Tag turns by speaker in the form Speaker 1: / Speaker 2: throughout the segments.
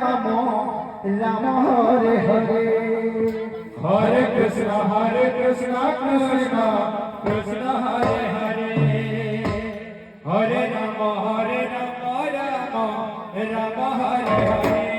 Speaker 1: Ram Ram Hare Hare
Speaker 2: Hare Krishna Krishna Krishna Hare Hare Hare Ram Ram Ram Hare Hare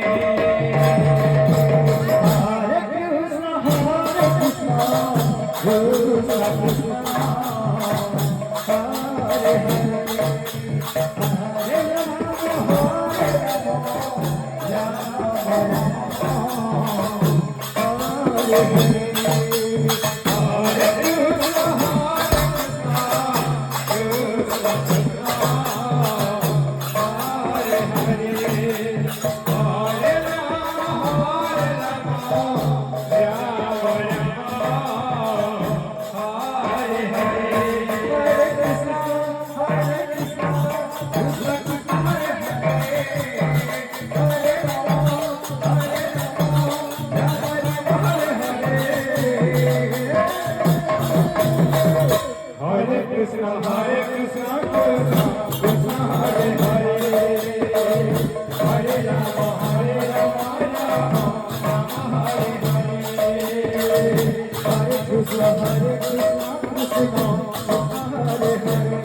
Speaker 1: Hare Krishna Krishna Krishna Hare Hare Hare Ram Hare Hare
Speaker 2: Krishna Krishna Krishna Hare Hare Hare Ram Ram Ram Hare Hare
Speaker 1: Hare Krishna Krishna Hare Hare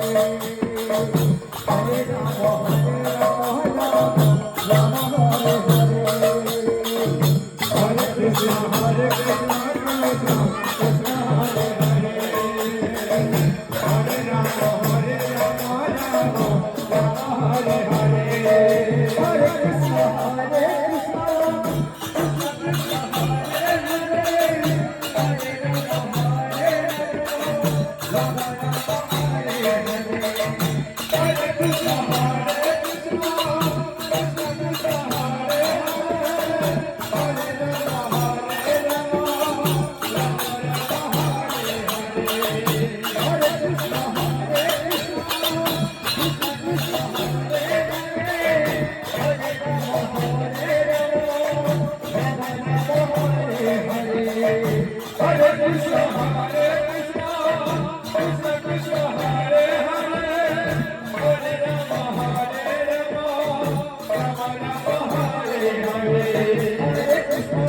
Speaker 1: Hare Ram Ram Hare Hare
Speaker 2: Hare Krishna Krishna Krishna Hare Hare Hare Ram Hare Hare
Speaker 1: Hare Krishna